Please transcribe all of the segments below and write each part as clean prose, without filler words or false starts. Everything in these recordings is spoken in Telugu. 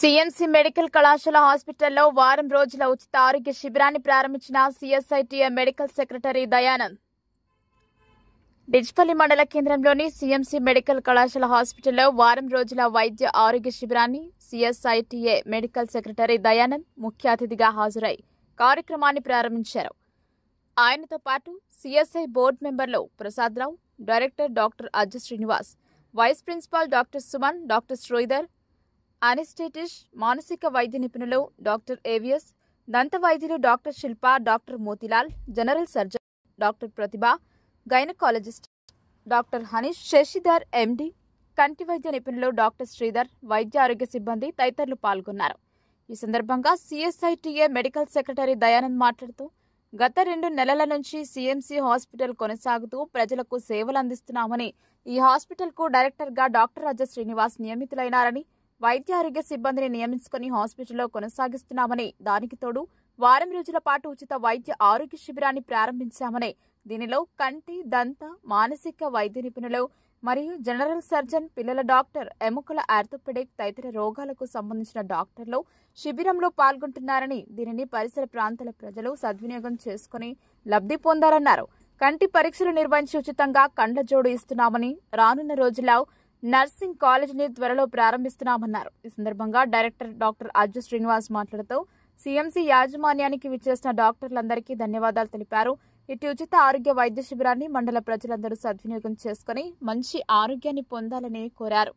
సిఎంసి మెడికల్ కళాశాల హాస్పిటల్లో వారం రోజుల ఉచిత ఆరోగ్య శిబిరాన్ని ప్రారంభించిన సిఎస్ఐటిఏ మెడికల్ సెక్రటరీ దయానంద్. డిచ్పల్లి మండల కేంద్రంలోని సిఎంసి మెడికల్ కళాశాల హాస్పిటల్లో వారం రోజుల వైద్య ఆరోగ్య శిబిరాన్ని సిఎస్ఐటిఏ మెడికల్ సెక్రటరీ దయానంద్ ముఖ్య అతిథిగా హాజరై కార్యక్రమాన్ని ప్రారంభించారు. ఆయనతో పాటు సిఎస్ఐ బోర్డు మెంబర్లు Prasadarao, director doctor Ajja Srinivas, vice principal doctor Suman, doctor Sridhar, anaesthetist, మానసిక వైద్య నిపుణులు డాక్టర్ ఏవియస్, దంత వైద్యులు doctor Shilpa, doctor Motilal, general surgeon doctor Pratibha, gynaecologist doctor Hanish, Sasidhar MD, కంటి వైద్య నిపుణులు డాక్టర్ శ్రీధర్, వైద్య ఆరోగ్య సిబ్బంది తదితరులు పాల్గొన్నారు. ఈ సందర్భంగా సిఎస్ఐటిఏ మెడికల్ సెక్రటరీ దయానంద్ మాట్లాడుతూ, గత 2 నెలల నుంచి సిఎంసి హాస్పిటల్ కొనసాగుతూ ప్రజలకు సేవలు అందిస్తున్నామని, ఈ హాస్పిటల్కు డైరెక్టర్గా డాక్టర్ అజ్జ శ్రీనివాస్ నియమితులైనారని, వైద్య ఆరోగ్య సిబ్బందిని నియమించుకుని హాస్పిటల్లో కొనసాగిస్తున్నామని, దానికి తోడు వారం రోజుల పాటు ఉచిత వైద్య ఆరోగ్య శిబిరాన్ని ప్రారంభించామని, దీనిలో కంటి, దంత, మానసిక వైద్య నిపుణులు మరియు జనరల్ సర్జన్, పిల్లల డాక్టర్, ఎముకల ఆర్థోపెడిక్ తదితర రోగాలకు సంబంధించిన డాక్టర్లు శిబిరంలో పాల్గొంటున్నారని, దీనిని పరిసర ప్రాంతాల ప్రజలు సద్వినియోగం చేసుకుని లబ్ధి పొందారన్నారు. కంటి పరీక్షలు నిర్వహించి ఉచితంగా కండ్ల జోడు ఇస్తున్నామని, రానున్న రోజుల్లో నర్సింగ్ కాలేజీని త్వరలో ప్రారంభిస్తున్నామన్నారు. ఈ సందర్భంగా డైరెక్టర్ డాక్టర్ అజ్జ శ్రీనివాస్ మాట్లాడుతూ, సిఎంసి యాజమాన్యానికి విచ్చేసిన డాక్టర్లందరికీ ధన్యవాదాలు తెలిపారు. ఇటు ఉచిత ఆరోగ్య వైద్య శిబిరాన్ని మండల ప్రజలందరూ సద్వినియోగం చేసుకుని మంచి ఆరోగ్యాన్ని పొందాలని కోరారు.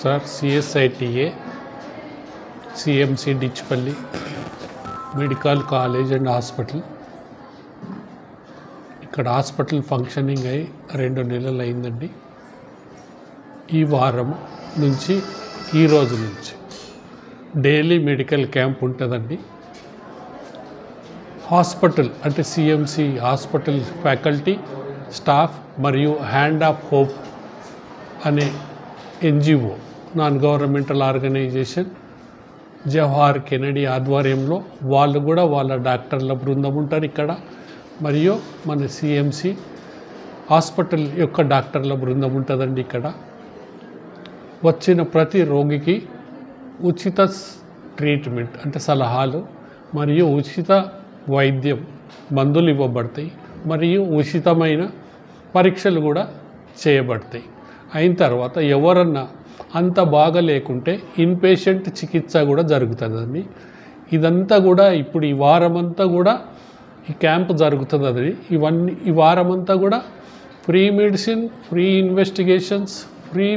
Sir CSITA CMC Dichpally medical college and hospital. ఇక్కడ హాస్పిటల్ ఫంక్షనింగ్ అయ్యి 2 నెలలు అయిందండి. ఈ వారం నుంచి ఈ రోజు నుంచి డైలీ మెడికల్ క్యాంప్ ఉంటుందండి. హాస్పిటల్ అంటే CMC హాస్పిటల్ ఫ్యాకల్టీ స్టాఫ్ మరియు హ్యాండ్ ఆఫ్ హోప్ అనే NGO non governmental organisation Jawahar Kennedy ఆధ్వర్యంలో వాళ్ళు కూడా వాళ్ళ డాక్టర్ల బృందం ఉంటారు ఇక్కడ. మరియు మన CMC హాస్పిటల్ యొక్క డాక్టర్ల బృందం ఉంటుందండి. ఇక్కడ వచ్చిన ప్రతి రోగికి ఉచిత ట్రీట్మెంట్ అంటే సలహాలు మరియు ఉచిత వైద్యం మందులు ఇవ్వబడతాయి. మరియు ఉచితమైన పరీక్షలు కూడా చేయబడతాయి. అయిన తర్వాత ఎవరన్నా అంత బాగా లేకుంటే ఇన్పేషెంట్ చికిత్స కూడా జరుగుతుందండి. ఇదంతా కూడా ఇప్పుడు ఈ వారమంతా కూడా ఈ క్యాంప్ జరుగుతుంది. ఈ వారమంతా కూడా free medicine, free investigations, free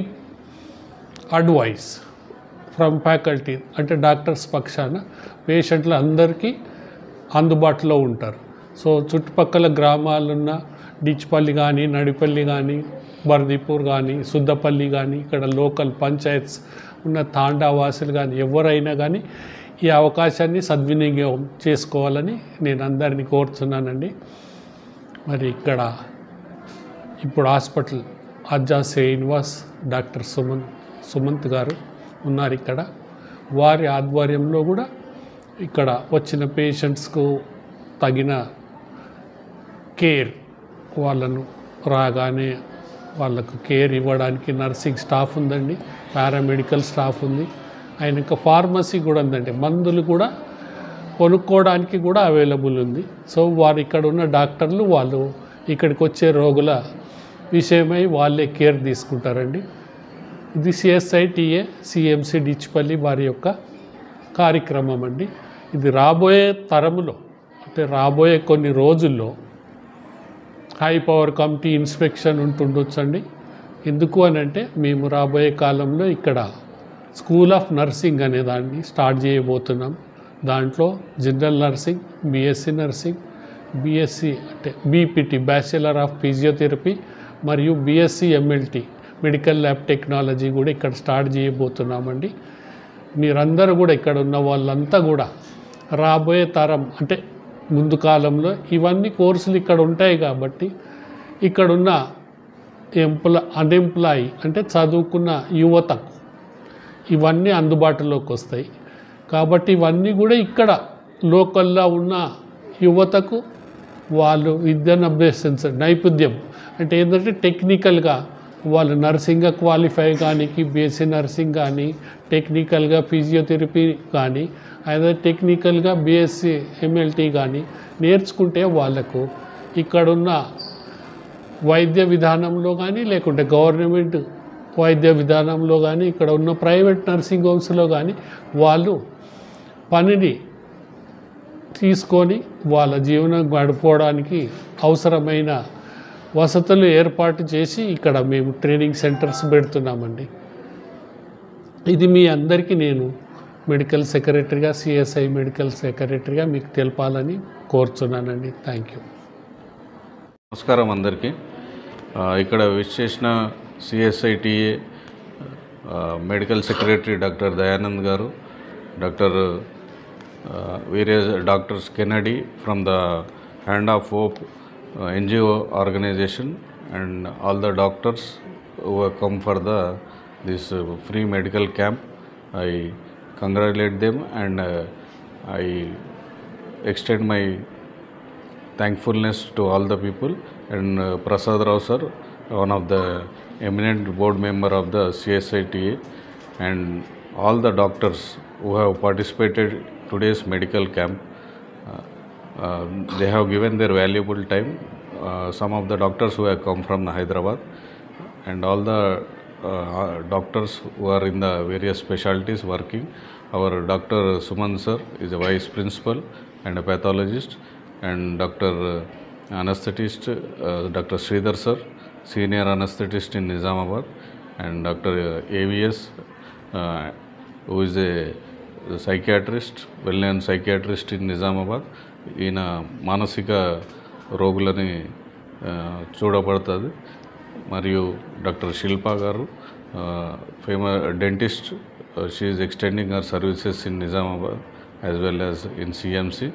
advice from faculty అంటే డాక్టర్స్ పక్షాన పేషెంట్ల అందరికీ అందుబాటులో ఉంటారు. సో చుట్టుపక్కల గ్రామాలున్న డిచ్పల్లి కానీ, నడిపల్లి కానీ, బర్దీపూర్ కానీ, సుద్దపల్లి కానీ, ఇక్కడ లోకల్ పంచాయత్స్ ఉన్న తాండావాసులు కానీ ఎవరైనా కానీ ఈ అవకాశాన్ని సద్వినియోగం చేసుకోవాలని నేను అందరినీ కోరుతున్నానండి. మరి ఇక్కడ ఇప్పుడు హాస్పిటల్ అజ్జా శ్రీనివాస్, డాక్టర్ సుమంత్ గారు ఉన్నారు ఇక్కడ. వారి ఆధ్వర్యంలో కూడా ఇక్కడ వచ్చిన పేషెంట్స్కు తగిన కేర్, వాళ్ళను రాగానే వాళ్ళకు కేర్ ఇవ్వడానికి నర్సింగ్ స్టాఫ్ ఉందండి, పారామెడికల్ స్టాఫ్ ఉంది. ఆయనకు ఫార్మసీ కూడా ఉందండి, మందులు కూడా కొనుక్కోవడానికి కూడా అవైలబుల్ ఉంది. సో వారు ఇక్కడ ఉన్న డాక్టర్లు వాళ్ళు ఇక్కడికి వచ్చే రోగుల విషయమై వాళ్ళే కేర్ తీసుకుంటారండి. ఇది CSITA CMC డిచ్పల్లి వారి యొక్క కార్యక్రమం అండి. ఇది రాబోయే తరములో అంటే రాబోయే కొన్ని రోజుల్లో హై పవర్ కమిటీ ఇన్స్పెక్షన్ ఉంటుండొచ్చండి. ఎందుకు అని అంటే మేము రాబోయే కాలంలో ఇక్కడ స్కూల్ ఆఫ్ నర్సింగ్ అనే దాన్ని స్టార్ట్ చేయబోతున్నాం. దాంట్లో general nursing, BSc nursing, BSc అంటే BPT బ్యాచిలర్ ఆఫ్ ఫిజియోథెరపీ మరియు BSc MLT medical lab technology కూడా ఇక్కడ స్టార్ట్ చేయబోతున్నామండి. మీరందరూ కూడా ఇక్కడ ఉన్న వాళ్ళంతా కూడా రాబోయే తరం అంటే ముందు కాలంలో ఇవన్నీ కోర్సులు ఇక్కడ ఉంటాయి కాబట్టి ఇక్కడున్న అన్ఎంప్లాయీ అంటే చదువుకున్న యువతకు ఇవన్నీ అందుబాటులోకి వస్తాయి. కాబట్టి ఇవన్నీ కూడా ఇక్కడ లోకల్లో ఉన్న యువతకు వాళ్ళు విద్యను అభ్యసించ నైపుణ్యం అంటే ఏంటంటే టెక్నికల్గా వాళ్ళు నర్సింగ్గా క్వాలిఫై కానీ, BSc నర్సింగ్ కానీ, టెక్నికల్గా ఫిజియోథెరపీ కానీ, అదే టెక్నికల్గా BSc MLT కానీ నేర్చుకుంటే వాళ్ళకు ఇక్కడున్న వైద్య విధానంలో కానీ లేకుంటే గవర్నమెంట్ వైద్య విధానంలో కానీ ఇక్కడ ఉన్న ప్రైవేట్ నర్సింగ్ హోమ్స్లో కానీ వాళ్ళు పనిని తీసుకొని వాళ్ళ జీవనం గడుపుకోవడానికి అవసరమైన వసతులు ఏర్పాటు చేసి ఇక్కడ మేము ట్రైనింగ్ సెంటర్స్ పెడుతున్నామండి. ఇది మీ అందరికీ నేను మెడికల్ సెక్రటరీగా CSI మెడికల్ సెక్రటరీగా మీకు తెలపాలని కోరుతున్నానండి. Thank you. నమస్కారం అందరికీ. ఇక్కడ విచ్చేసిన సిఎస్ఐటిఏ మెడికల్ సెక్రటరీ డాక్టర్ దయానంద్ గారు, doctors Kennedy from the hand of hope NGO organization, and all the doctors who have come for this free medical camp. I congratulate them and I extend my thankfulness to all the people, and Prasad Rao sir, one of the eminent board member of the CSITA, and all the doctors who have participated today's medical camp. They have given their valuable time. Some of the doctors who have come from Hyderabad, and all the doctors who are in the various specialties working. Our Dr. Suman sir is a vice principal and a pathologist, and Dr. Anesthetist Dr. Sridhar sir, senior anesthetist in Nizamabad, and Dr. AVS who is a psychiatrist, well-known psychiatrist in Nizamabad. ఈయన మానసిక రోగులని చూడబడుతుంది. మరియు డాక్టర్ శిల్పా గారు famous dentist, she is extending her services in Nizamabad as well as in CMC,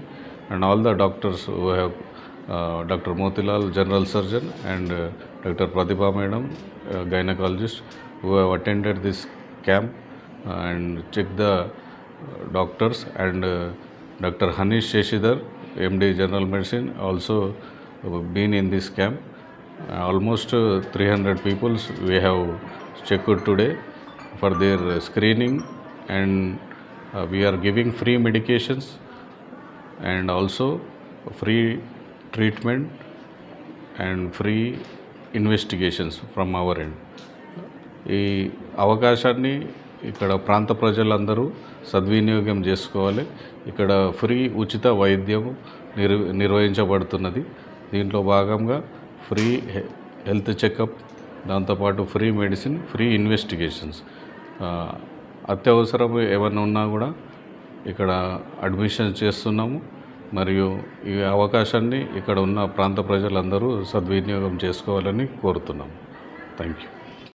and all the doctors who have Dr. Motilal, general surgeon, and Dr. Pratibha madam, gynecologist, who have attended this camp and checked the doctors, and Dr. Hanish Sheshidhar, MD general medicine, also been in this camp. Almost 300 people we have checked today for their screening, and we are giving free medications and also free treatment and free investigations from our end. ఈ అవకాశాన్ని ఇక్కడ ప్రాంత ప్రజలందరూ సద్వినియోగం చేసుకోవాలి. ఇక్కడ ఫ్రీ ఉచిత వైద్యం నిర్వహించబడుతున్నది. దీంట్లో భాగంగా ఫ్రీ హెల్త్ చెకప్, దాంతోపాటు ఫ్రీ మెడిసిన్, ఫ్రీ ఇన్వెస్టిగేషన్స్. అత్యవసరం ఏమైనా ఉన్నా కూడా ఇక్కడ అడ్మిషన్ చేస్తున్నాము. మరియు ఈ అవకాశాన్ని ఇక్కడ ఉన్న ప్రాంత ప్రజలందరూ సద్వినియోగం చేసుకోవాలని కోరుతున్నాము. Thank you.